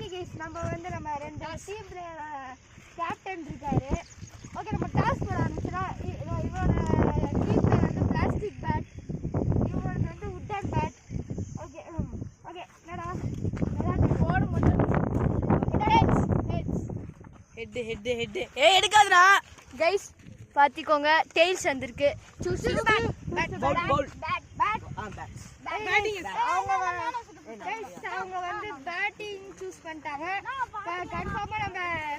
Okay guys நம்ம வந்து நம்ம ரெண்டு டீம் கேப்டன் இருக்காரு. ஓகே நம்ம டாஸ் போட ஆரம்பிச்சா இவரோட டீம் வந்து பிளாஸ்டிக் பேட், இவரோட வந்து வுட்டன் பேட். ஓகே ஓகே என்னடா விளையாட்டு போட மட்டும் ஹெட் எடுக்காதுடா கைஸ். பாத்திக்கோங்க டெய்ல்ஸ் வந்திருக்கு. சூஸ் பேட் அவங்க வந்து பேட்டிங் சூஸ் பண்ணிட்டாங்க. கன்ஃபார்மா நம்ம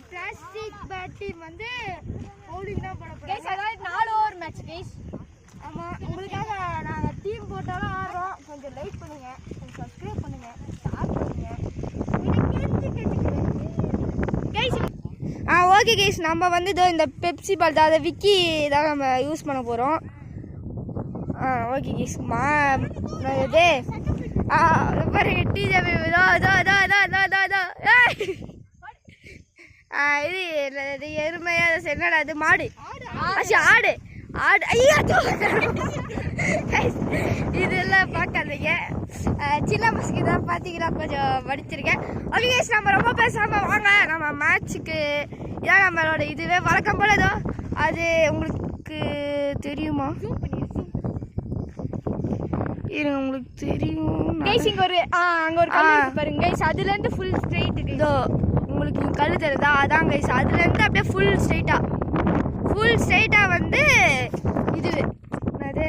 பிளாஸ்டிக் பேட் டீம் வந்து பவுலிங் தான் போட போறோம். அதாவது 4 ஓவர் மேட்ச் கைஸ். ஆமா, உங்களுக்காக நாங்கள் டீம் போட்டாலும் ஆடுறோம். கொஞ்சம் லைக் பண்ணுங்க, கொஞ்சம் சப்ஸ்கிரைப் பண்ணுங்க, ஷேர் பண்ணுங்க. ஓகே கைஸ், நம்ம வந்து இதோ இந்த பெப்சி பால் தான், அதை விக்கி தான் நம்ம யூஸ் பண்ண போகிறோம். ஓகே கைஸ், இது பாருங்க டிஜேபி இது எருமையா என்னடா இது மாடு ஆடு ஆடு ஐயா இதெல்லாம் பார்க்காதீங்க. சின்ன பசங்க தான் பார்த்தீங்கன்னா கொஞ்சம் படிச்சிருக்கேன். ஓகே கைஸ், நம்ம ரொம்ப பேசாமல் வாங்க நம்ம மேட்சுக்கு. இதான் நம்மளோட இதுவே வழக்கம் போல. ஏதோ அது உங்களுக்கு தெரியுமா? இருங்க, உங்களுக்கு தெரியும் கைஸ். இங்க ஒரு அங்க ஒரு கல்லு இருக்கு பாருங்க கைஸ். அதுல இருந்து ஃபுல் ஸ்ட்ரைட் இதோ உங்களுக்கு கல்லு தெரியுதா? அதான் கைஸ், அதுல இருந்து அப்படியே ஃபுல் ஸ்ட்ரைட்டா வந்து இது அது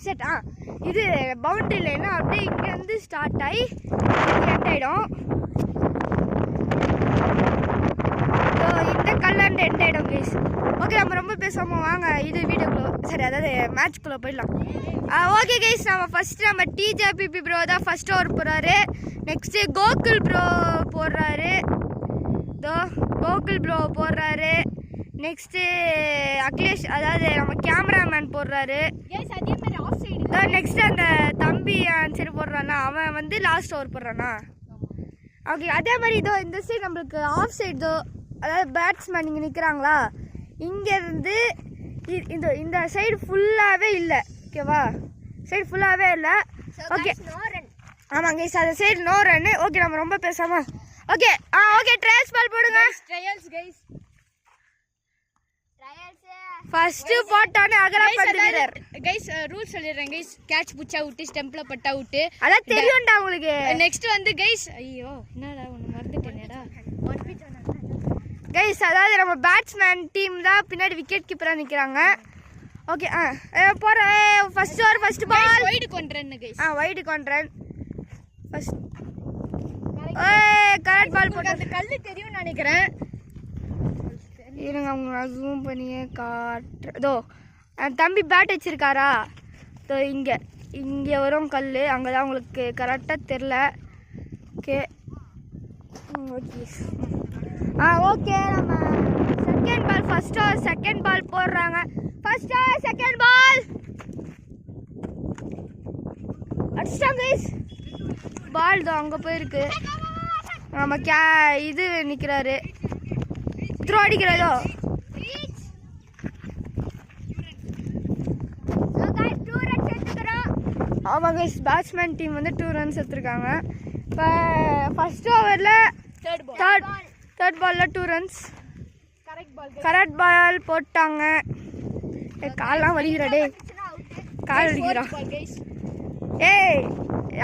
செட் இது பவுண்டரி லைன் அப்படியே இங்க இருந்து ஸ்டார்ட் ஆகி எண்ட் ஆயிடும். இந்த கல்லண்டு எண்ட் ஆயிடும் கைஸ். ஓகே, நம்ம ரொம்ப பேசாம வாங்க இது வீடியோக்குள்ள, சரி அதாவது மேட்ச்குள்ள போயிடலாம். ஓகே கைஸ், நம்ம ஃபர்ஸ்ட் நம்ம டிஜேபி ப்ரோ தான் ஃபர்ஸ்ட் ஓவர் போறாரு. நெக்ஸ்ட் கோகுல் ப்ரோ போடுறாரு. நெக்ஸ்ட் அகிலேஷ் அதாவது நம்ம கேமராமேன் போடுறாரு. நெக்ஸ்ட் அந்த தம்பி ஆன்சர் போடுறானா, அவன் வந்து லாஸ்ட் ஓவர் போடுறானா. ஓகே, அதே மாதிரி இதோ இந்த சைடு நம்மளுக்கு ஆஃப் சைடு, அதாவது பேட்ஸ்மேன் இங்கே நிற்கிறாங்களா, இங்கேருந்து இந்த சைடு ஃபுல்லாகவே இல்லை. ஓகேவா, சைடு ஃபுல்லாகவே இல்லை. ஓகே ஆமாங்க கைஸ், அந்த சைடு நோ ரன். ஓகே, நம்ம ரொம்ப பேசாம ஓகே ஓகே ட்ரையல்ஸ் பால் போடுங்க. ட்ரையல்ஸ் கைஸ், ஃபர்ஸ்ட் போட்டானே அகரப்பந்து வீரர் கைஸ். ரூல்ஸ் சொல்லிடுறேன் கைஸ். கேட்ச் புச்சா விட்டு ஸ்டெம்ப்ல பட்டா விட்டு அதான் தெரியும்டா உங்களுக்கு. நெக்ஸ்ட் வந்து கைஸ், ஐயோ என்னடா ஒன்று மறந்துட்டேனேடா கைஸ். அதாவது நம்ம பேட்ஸ்மேன் டீம் தான் பின்னாடி விக்கெட் கீப்பராக நிற்கிறாங்க. ஓகே போற first over first ball wide கொண்ட்ரன் கைஸ். வைடு கொண்ட்ரன் ஃபர்ஸ்ட் கரெக்ட் பால் போட்டு. அந்த கல்லு தெரியும் நினைக்கிறேன். இருங்க, அவங்க ஜூம் பண்ணியே காட்டுறதோ. தம்பி பேட் வச்சிருக்காரா? தோ இங்கே வரும் கல், அங்கே தான் உங்களுக்கு கரெக்டாக தெரில. ஓகே ஓகே ஓகே, நம்ம second ball first over second ball போடுறாங்க. ஃபர்ஸ்ட் ஓவர் செகண்ட் பால் அடிச்சிட்டாங்க கைஸ். பால் தான் அங்கே போயிருக்கு. நம்ம இது நிற்கிறாரு, த்ரோ அடிக்கிறதோ. ஆமாம் கைஸ், பேட்ஸ்மேன் டீம் வந்து 2 ரன்ஸ் எடுத்துருக்காங்க. இப்போ ஃபர்ஸ்ட் ஓவரில் தேர்ட் பாலில் 2 ரன்ஸ் கரெக்ட் பால் போட்டாங்க. கால்லாம் வலிக்கிறாடே, கால் அடிக்கிறான். ஏய்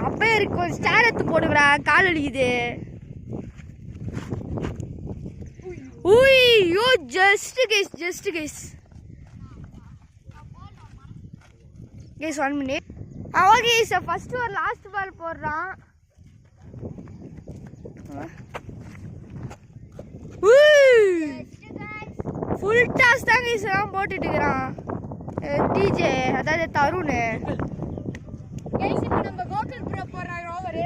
அப்பயே இருக்கும், ஸ்டார் எடுத்து போடுங்கடா, கால் அடிக்குது. ஐயோ just guys 1 minute. Okay sir, first over last ball போடுறான். ஃபுல் டாஸ் தான் கைஸ் எல்லாம் போட்டுட்டு இருக்கிறான் டிஜே, அதாவது தருண். கைஸ் இப்போ நம்ம கோகுல் ப்ரோ போடுறாங்க ஓவர்.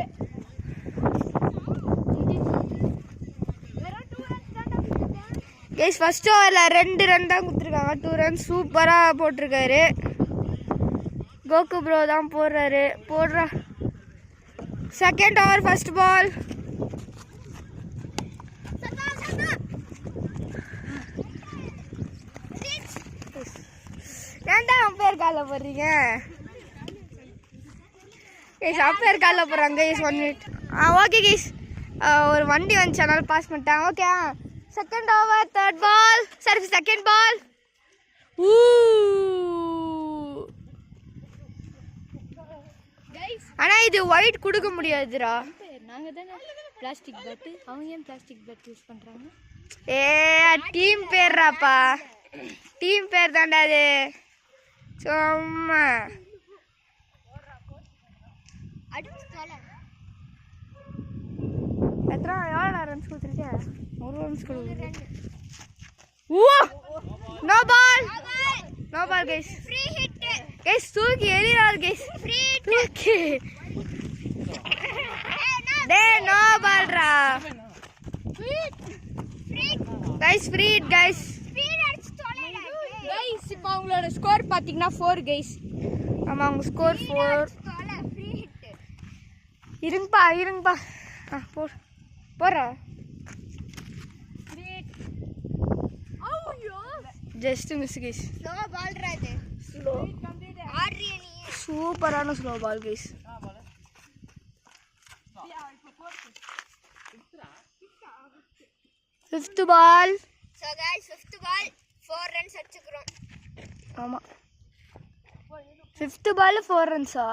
கைஸ் ஃபர்ஸ்ட் ஓவரில் 2 ரன் தான் கொடுத்துருக்காங்க. 2 ரன் சூப்பராக போட்டிருக்காரு. கோகு ப்ரோ தான் போடுறா. Second over first ball. ஏன்டா அம்பையர் காலில் போடுறீங்க? கைஸ் அம்பையர் காலில் போடுறாங்க கைஸ். 1 minute. ஓகே கைஸ், ஒரு வண்டி வந்துச்சு அதனால பாஸ் பண்ணிட்டாங்க. Okay second over third ball சரி செகண்ட் பால். ஆனா இது ஒயிட் கொடுக்க முடியாதுடா. நாங்க தானே பிளாஸ்டிக் பேட், அவங்க ஏன் பிளாஸ்டிக் பேட் யூஸ் பண்றாங்க? டீம் பேர்றாப்பா, டீம் பேர் தான்டா அது. சும்மா எத்தனை எவ்வளோ ரன்ஸ் கொடுத்துருக்கேன்? ஒரு ரன்ஸ் கொடுத்துருக்கேன். No ball, no ball guys. Free hit guys, தூக்கி எறிறார் கைஸ். ஃப்ரீ ஹிட் டேய் நோ பால்ரா guys. Free hit guys. Guys இப்போ அவங்களோட ஸ்கோர் பாத்தீங்கன்னா 4 கைஸ். ஆமா அவங்க ஸ்கோர் 4. இருங்கப்பா போறா. Just miss guys. Slow ball ராது. ஸ்லோ ஆடுறிய நீ. சூப்பரான slow ball guys. Fifth ball. So guys fifth ball 4 runs அடிச்சுக்கிறோம். ஆமா ஃபிஃப்த் பால் 4 ரன்ஸா?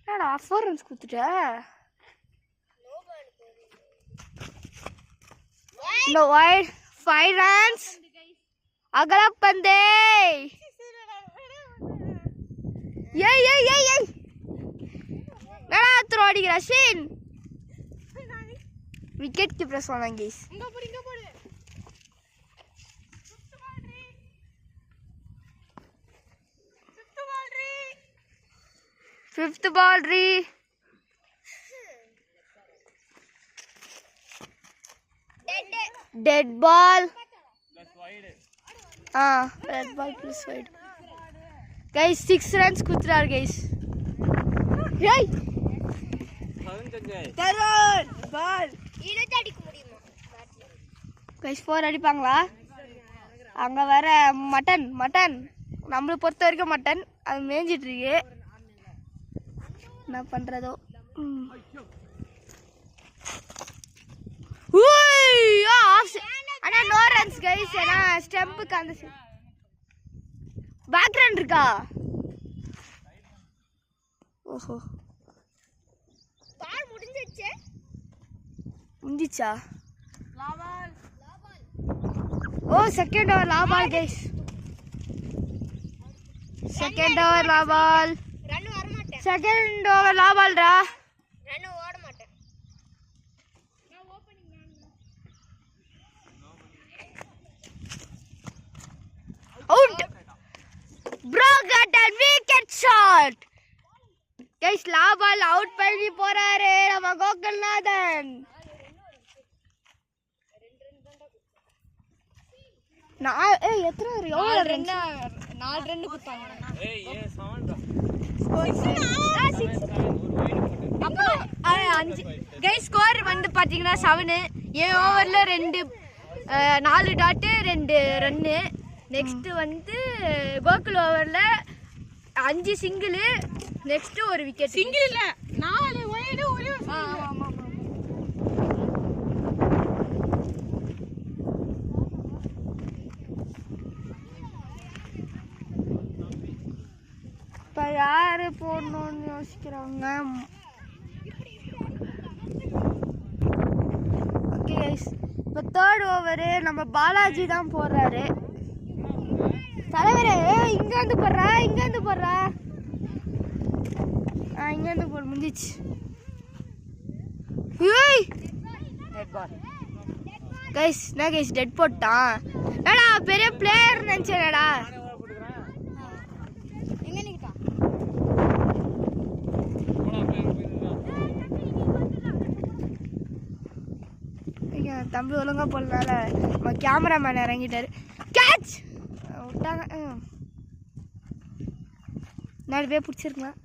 என்னடா 4 ரன்ஸ் கொடுத்துட்ட? No wide 5 runs. अगला बंदे ये ना थ्रो अடிக்கிற ஷின். விக்கெட் கீப்பர் சொன்னாங்க गाइस. இங்க போடு. ஃபிஃப்த் பால் ரீ. Dead ball. Red ball plus wide guys. 6 runs कुतरार गाइस. ஏய் தரன் பால் இழுத்து அடிக்க முடியுமா பேட்ல? गाइस 4 அடிப்பாங்களா? அங்க வர மட்டன் நம்மள பொறுத்த வரைக்கும் மட்டன் அது மேஞ்சிட்டு இருக்கு. என்ன பண்றதோ. ஆனா நோ ரன்ஸ் गाइस. ஏனா ஸ்டம்புக்கு அந்த பேக்ரவுண்ட் இருக்கா? ஓஹோ பால் முடிஞ்சிச்சா? ஓ செகண்ட் ஓவர் லா பால் गाइस. செகண்ட் ஓவர் லா பால். ரன் வர மாட்டேன். செகண்ட் ஓவர் லா பால்டா. ரன் ஓட மாட்டேன். Out. Bro got a wicket shot. Guys, la ball out பண்ணி போறாரு நம்ம கோகுல்நாதன். எத்தனை எவ்வளவு ரன்? 4 ரன் கொடுத்தாங்க. அப்போ 5 கைஸ். ஸ்கோர் வந்து பாத்தீங்கன்னா 7. 7 ஓவர்ல 4 டாட் 2 ரன்னு. நெக்ஸ்ட் வந்து கோகுல் ஓவர்ல 5 சிங்கிள். நெக்ஸ்ட் ஒரு விக்கெட். சிங்கிள் இல்ல 4 வைடு ஒரே. ஆமா. இப்ப யாரு போடணும்னு யோசிக்கிறாங்க. ஓகே गाइस, இப்போ தேர்ட் ஓவர் நம்ம பாலாஜி தான் போடுறாரு. தலைவரே இங்க வந்து போடுறா. இங்க வந்து போடு. முடிஞ்சிச்சு. ஏய் டெட் பால் गाइस. நான் गाइस டெட் போட்டான். என்னடா பெரிய பிளேயர் நினைச்சேனடா. எங்க நிக்கா? தம்பி ஒழுங்கா போடனால நம்ம கேமராமேன் இறங்கிட்டாரு. கேட்ச் விட்டாங்க. நாலு பேர் பிடிச்சிருக்கலாம்.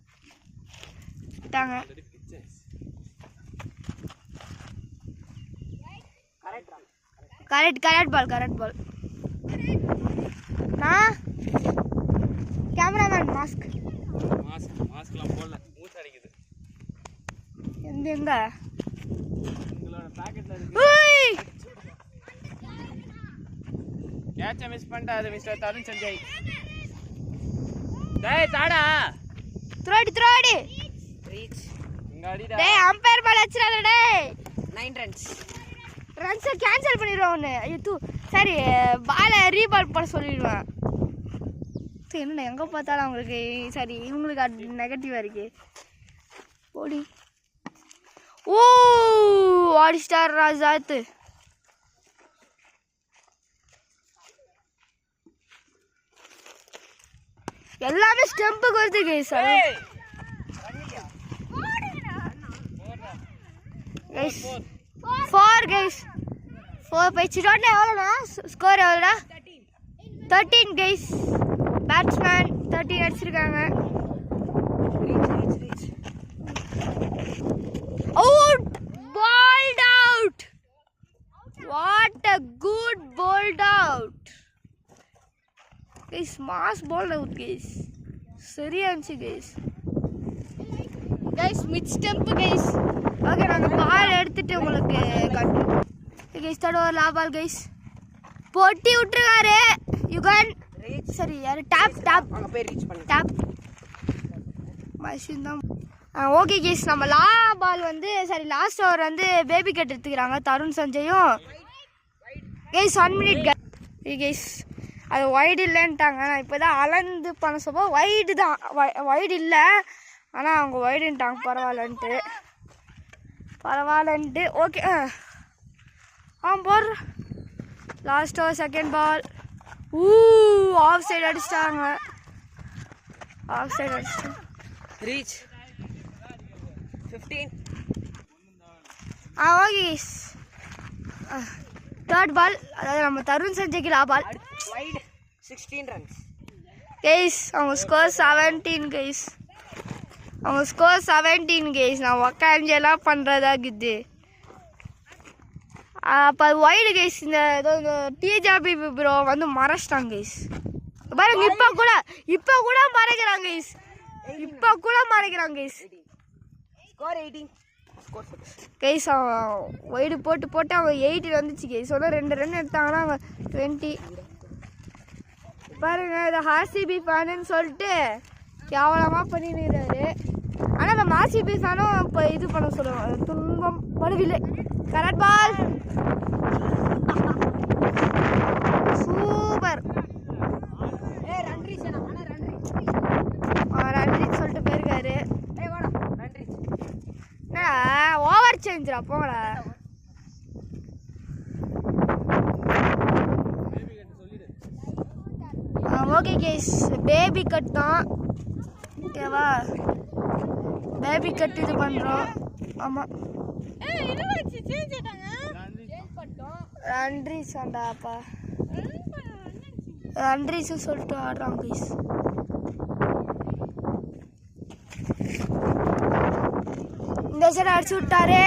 விட்டாங்க. கரெக்ட் பால். நான் கேமராமேன் மாஸ்க்லாம் போடல. மூச்சு அடிக்குது. எங்க ஓய் கேட்ச மிஸ் பண்ணிட்டாரு மிஸ்டர் தருண் சஞ்சய். டேய் தாடா த்ரோடி ரீச் இங்க அடிடா. டேய் அம்பயர் பால் அடிச்சறாத டேய். 9 ரன்ஸ். ரன்ஸ் கேன்சல் பண்ணிடுவான் ஒன்று. ஐயோ தூ சரி பாலை ரீபால் பண்ண சொல்லிடுவேன். என்ன எங்கே பார்த்தாலும் அவங்களுக்கு சரி இவங்களுக்கு அது நெகட்டிவாக இருக்கு. ஓடி ஓ ஆடி ஸ்டார் ராஜாத்து. எல்லாமே ஸ்டெம்புக்கு வருது கைஸ். Guys 4 guys 4 போயிடுச்சுடா. எவ்வளோண்ணா ஸ்கோர் எவ்வளோடா? 13 கைஸ். பேட்ஸ்மேன் 13 அடிச்சிருக்காங்க. Out bowled out. What a good bowled out. Guys mass bowled out guys. சரியா இருந்துச்சு guys. Guys mid stump guys. Okay நாங்க பால் எடுத்துட்டு உங்களுக்கு காட்டுறோம். guys தட ஒரு லாபால் guys. போட்டி விட்டுருக்காரு யுகன். சரி யாரு டாப் அங்க போய் ரீச் பண்ணு. டாப் மஷின் தான். ஓகே கேஸ் நம்ம பால் வந்து சரி லாஸ்ட் ஓவர் வந்து பேபி கட் எடுத்துக்கிறாங்க தருண் சஞ்சயும். கேஸ் 1 மினிட் கேஸ் அது வைடு இல்லைன்ட்டாங்க. நான் இப்போ தான் அளந்து பண்ண சொல்ல வைடு தான் வைடு இல்லை ஆனால் அவங்க வைடுன்ட்டாங்க. பரவாயில்லன்ட்டு ஓகே போடுற last over second ball. Off side அடிச்சிட்டாங்க. ரீச் 15. ஓகே தேர்ட் பால் அதாவது நம்ம தருண் சஞ்சய்க்கு பால். Wide 16 runs. கேஸ் அவங்க ஸ்கோர் 17 கேஸ். நான் உக்காஞ்செல்லாம் பண்ணுறதாக்குது. அப்போ அது வைடு கேஸ். இந்த டிஜாபி ப்ரோ வந்து மறைச்சிட்டாங்க கேஸ். பாருங்க இப்போ கூட மறைக்கிறாங்க கேஸ். ஸ்கோர் 18. கேஸ் அவன் வைடு போட்டு அவங்க 80 வந்துச்சு கேஸ். சொன்ன 2 ரன் எடுத்தாங்கன்னா அவங்க 20. பாருங்க இதை ஆர்சிபி ஃபேனுன்னு சொல்லிட்டு கேவலமாக பண்ணிடுறாரு. ஆனால் நம்ம ஆர்சிபி ஃபேனும் இப்போ இது பண்ண சொல்லுவாங்க. துன்பம் படுவில்லை. கரெக்ட் பால் சூப்பர். ரன்ரி சொல்லிட்டு போயிருக்காரு. ஓவர் சேஞ்சுரா போங்கடா. ஓகே கேஸ் பேபி கட் தான் ஓகேவா. பேபி கட் இது பண்ணுறோம். ஆமாம் ரன்ரீஸாண்டாப்பா ரன்ரீஸும் சொல்லிட்டு ஆடுறான் ப்ளீஸ். இந்த சைடு அடிச்சு விட்டாரு.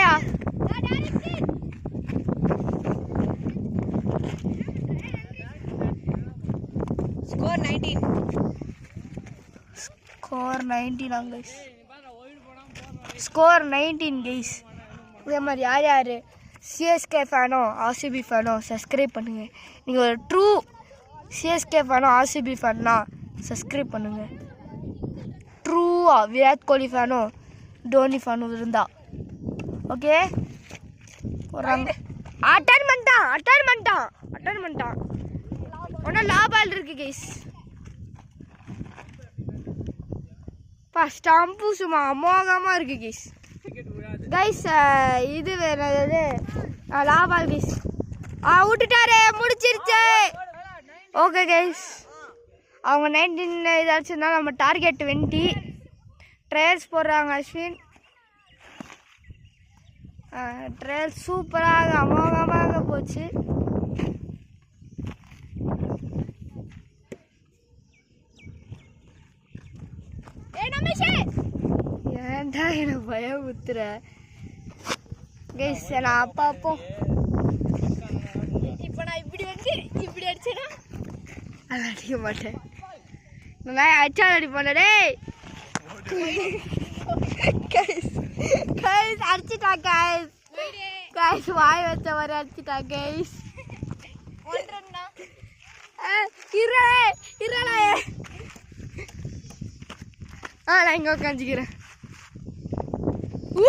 ஸ்கோர் 19. Score 19 guys. இதே மாதிரி யார் சிஎஸ்கே ஃபேனோ ஆர்சிபி ஃபேனோ சப்ஸ்கிரைப் பண்ணுங்கள். நீங்கள் ஒரு ட்ரூ சிஎஸ்கே ஃபேனோ ஆர்சிபி ஃபேன்னா சப்ஸ்கிரைப் பண்ணுங்கள். ட்ரூவா விராட் கோலி ஃபேனோ டோனி ஃபேனோ இருந்தா ஓகே. போடுறாங்க. அட்டன் பண்ணிட்டான். ஒன்றும் லாபால் இருக்கு கைஸ். ஸ்டாம்பு சும்மா அமோகமாக இருக்கு கைஸ். இது வேறு லாபால் கைஸ். விட்டுட்டாரு முடிச்சிருச்சு. ஓகே கைஸ் அவங்க 19 இதாச்சும் இருந்தாலும் நம்ம டார்கெட் 20. ட்ரையல்ஸ் போடுறாங்க அஸ்வின். ட்ரையல் சூப்பராக அமோகமாக போச்சு. ஏன்டா எனக்கு பயம் ஊத்துற கைஸ். நான் அப்போ இப்போ நான் இப்படி அடிச்சேன்னா அதை அடிக்க மாட்டேன். நான் அடிச்சா அடிப்பேன். டேய் கைஸ் அடிச்சுட்டா கைஸ். கைஸ் வாய் வச்ச வர அடிச்சிட்டா கைஸ். நான் இங்க உட்காந்துக்கிறேன்.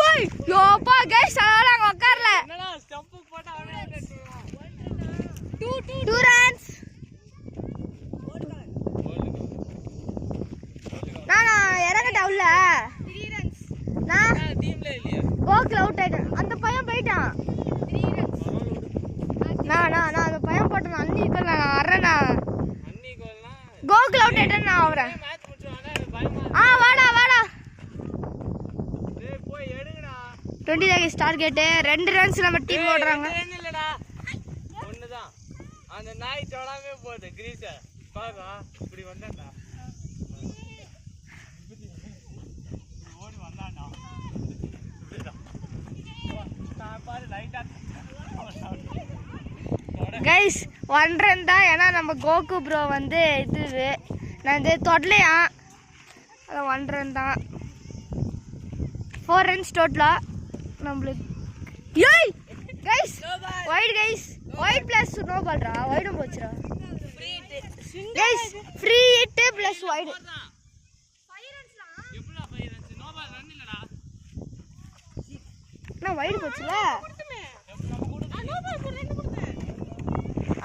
ஓய் யோப்பா கைஸ் அதெல்லாம் அங்க உட்காரல. Two runs. நான் இறங்கட்டா உள்ள. நான் கோக்குல அவுட் ஆயிட்டேன். அந்த பையன் போயிட்டான். நான் அந்த பையன் போட்டேன். அன்னி கோல் நான் வரேண்ணா. கோகுல அவுட் ஆயிட்டேன். நான் வரேன். வாடா 20 தான் ஸ்டார் கேட்டு. 2 ரன்ஸ் நம்ம டீம் ஓடுறாங்க. அந்த நாய் தொடாமே போகுது கிரீஸ பாருடா. இப்படி வந்தாடா ஓடி வந்தாடா. நான் பாரு லைட்டா கைஸ் 1 ரன் தான். ஏன்னா நம்ம கோகு ப்ரோ வந்து இது நான் இது தொடலையா. அது 1 ரன் தான். 4 ரன்ஸ் டோட்டலா நம்மளுக்கு. ஏய் guys wide guys. Wide plus no பால்ரா. வைடும் போச்சுடா. Guys free hit plus wide. 5 ரன்ஸ்டா. எப்படா 5 ரன்ஸ்? நோ பால் ரன் இல்லடா. நான் வைட் போச்சுல.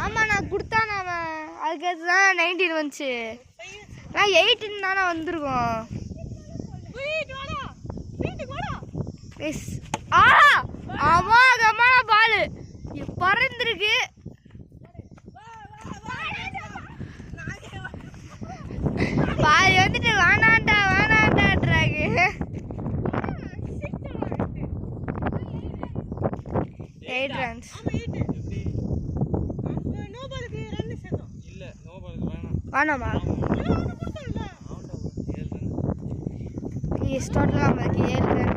ஆமா நான் கொடுத்தான். அவன் அதுக்கு தான் 19 வந்துச்சு. நான் 18 தானே வந்திருக்கோம். அம்மா பால் பறந்துருக்கு. பால் வந்துட்டு வேணாண்டான்றாங்க. 8 ரன்ஸ். வேணாமா டோட்டலாக நமக்கு 7 ரன்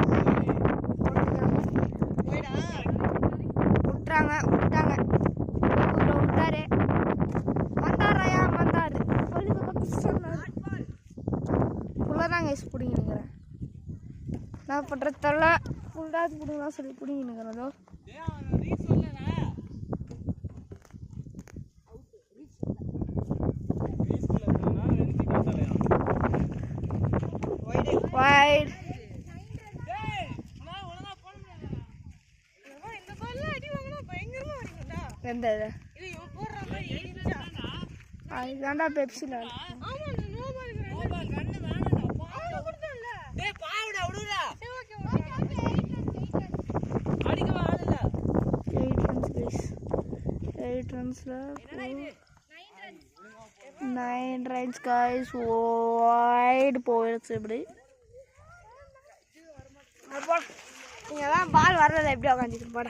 விட்டாங்க. விட்டாரு வந்தாரையா வந்தாரு ஃபுல்லாக கைஸ் பிடிங்கினுக்கிறேன். நான் பண்ணுறதெல்ல ஃபுல்லாக பிடிங்கலாம் சொல்லி பிடிங்கினுக்கிறதோ. Wide. எந்த அதுதான்டா பெப்சில எயிட் ரன்ஸ்ல 9 ரன்ஸ் கைஸ். வைட் போயிடுச்சு. இப்படி நீங்கெல்லாம் பால் வர்றதை எப்படி உட்காந்துட்டு போட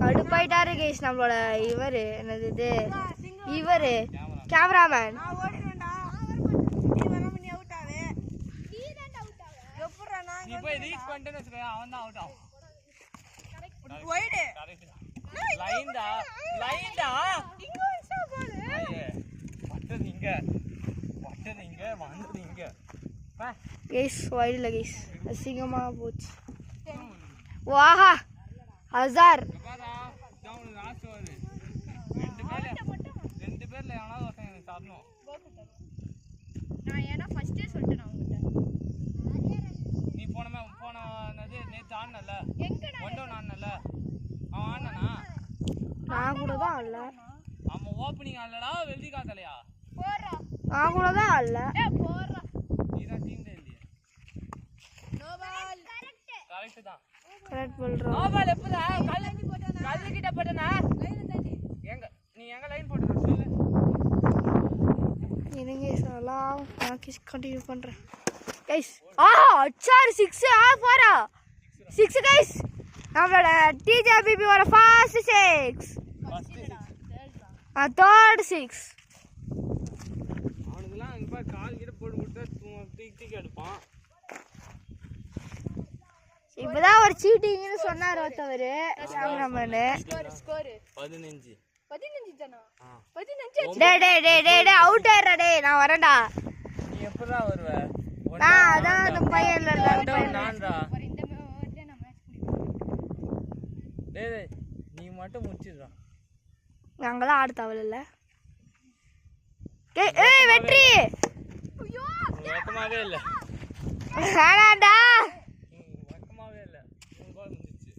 கடுப்பாயிட்டாரு கைஸ் நம்மளோட இவர். என்னது இது இவர் கேமராமேன். கைஸ் வைடில் கைஸ் அசிங்கமாக போச்சு. வாஹா ஹசார். நான் ஏன்னா ஃபர்ஸ்டே சொல்லிட்டேன் அவங்ககிட்ட. நீ போன நேற்று ஆனல ஒன்டோன் ஆனல அவன் ஆனானா? நான் கூட தான் ஆடல. அவன் ஓப்பனிங் ஆடலடா. வெல்தி காத்தலையா போறா. நான் கூட தான் ஆடல. போறா. நீதான் டீம்ல இல்லையே. No ball. கரெக்ட் தான். கரெக்ட் சொல்றோம். நோ பால் எப்படா கல்லு கிட்ட போட்டனா? லைன் தாண்டி. நீ எங்க லைன் போடுற சொல்லு. என்னங்க சொல்லலாம். நான் கண்டினியூ பண்றேன் கைஸ். அச்சார் 6 4 6 கைஸ். நம்மளோட டிஜேபிபியோட ஃபர்ஸ்ட் 6. தேர்ட் 6. அவனுக்குலாம் இங்க பாரு கால் கிட்ட போட்டு கொடுத்தா தூக்கி எடுப்பான். இப்பதான் ஒரு சீட்டிங்னு சொன்னார் ஒருத்தவர் கேமராமேன். ஸ்கோர் 15 தானா? 15. டேய் அவுட் ஆயிரடா. டேய் நான் வரேன்டா. நீ எப்படா வருவ? அதான் அந்த பையன் இல்ல நான்டா. டேய் நீ மட்டும் முடிச்சிடுறா. நாங்களாம் ஆட தேவையில்ல. ஏய் வெற்றி வக்கமாவே இல்ல. வேணாண்டா. வக்கமாவே இல்ல. ஒரு பால் முடிஞ்சிச்சு.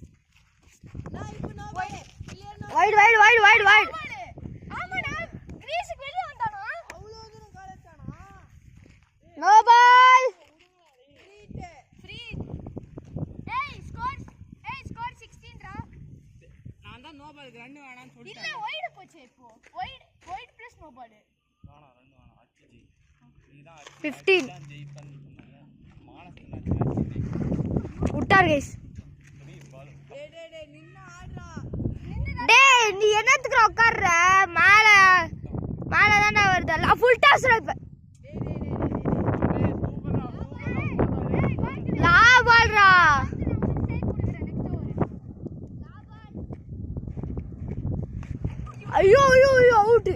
Wide wide wide wide wide. ஆமாடா கிரீஸ்க்கு வெளிய வந்தானா அவ்வளவு தூரம் காலச்சானா. No ball. ஃப்ரீ. ஏய் ஸ்கோர் 16 ரா. நான் தான் நோ பால் ரன் வேணாம்னு சொல்லிட்டேன். இல்ல வைட் போச்சு இப்போ. Wide plus no ball. வேணாம் ரன் வேணாம். அடிச்சி. நீதான் 15 தான் ஜெயிப்பன்னு சொன்னாங்க. மானஸ்து விட்டார் கைஸ். டேய் நின்னு ஆடுறா. டேய் நீ என்னத்துக்கு உட்கார்ற? மேல மேல தான வருது. ஃபுல் டாஸ் இப்ப. லா பால்ரா. ஐயோ ஐயோ ஐயோ அவுட்.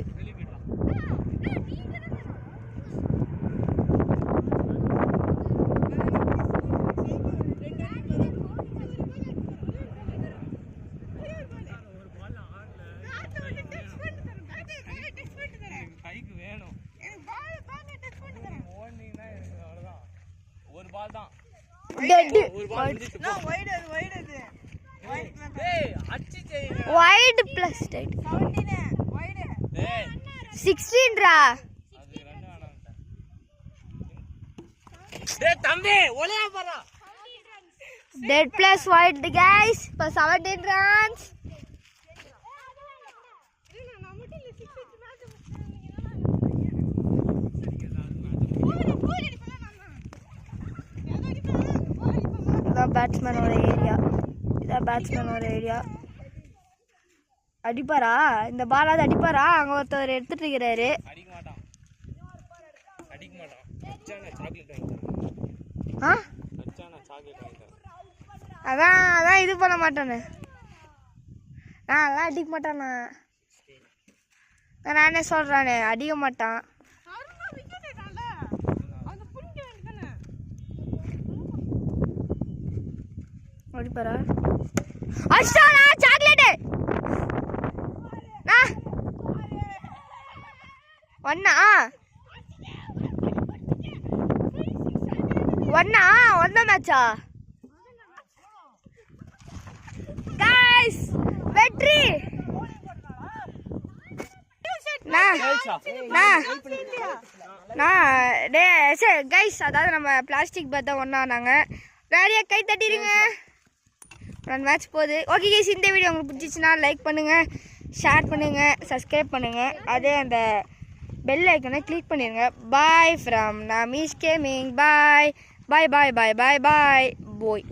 கைக்கு வேணும். ஓடுனீங்கன்னா எனக்கு அவ்வளவுதான். ஒரு பால் தான். டெட். ஒரு பால் முடிஞ்சிச்சு. நான் வைட் அது. டேய் அடிச்சி செய்யுங்க. Wide plus 17 wide. டேய் 16 ரா. அது ரன் வேணாம்டா. டேய் தம்பி ஒளியா பாறா. Dead plus white guys for 17 runs. The batsman or area. அடிப்பாரா? இந்த பாலாவது அடிப்பாரா? அங்க ஒருத்தர் எடுத்துட்டு இருக்காரு. அடிக்க மாட்டான். அச்சானா சாக்லேட் வாங்கி ஆ? அச்சானா சாக்லேட் வாங்கி அதான் இது பண்ண மாட்டேன்னு. நான் அதெல்லாம் அடிக்க மாட்டானா? நானே சொல்றானே அடிக்க மாட்டான். அடிப்பாரா? அடிச்சானா சாக்லேட்? ஒன்னா மேட்சா गाइस வெற்றி. கைஸ் அதாவது நம்ம பிளாஸ்டிக் பேட் தான் ஒன்றானாங்க. நிறைய கை தட்டிடுங்க. நான் மேட்ச் போகுது. ஓகே கைஸ், இந்த வீடியோ உங்களுக்கு பிடிச்சிச்சுன்னா லைக் பண்ணுங்கள், ஷேர் பண்ணுங்கள், சப்ஸ்கிரைப் பண்ணுங்கள். அதே அந்த பெல் ஐக்கனை கிளிக் பண்ணிடுங்க. Bye from நமீஷ் gaming. பாய் பாய் பாய் பாய் பாய் பாய் போய்.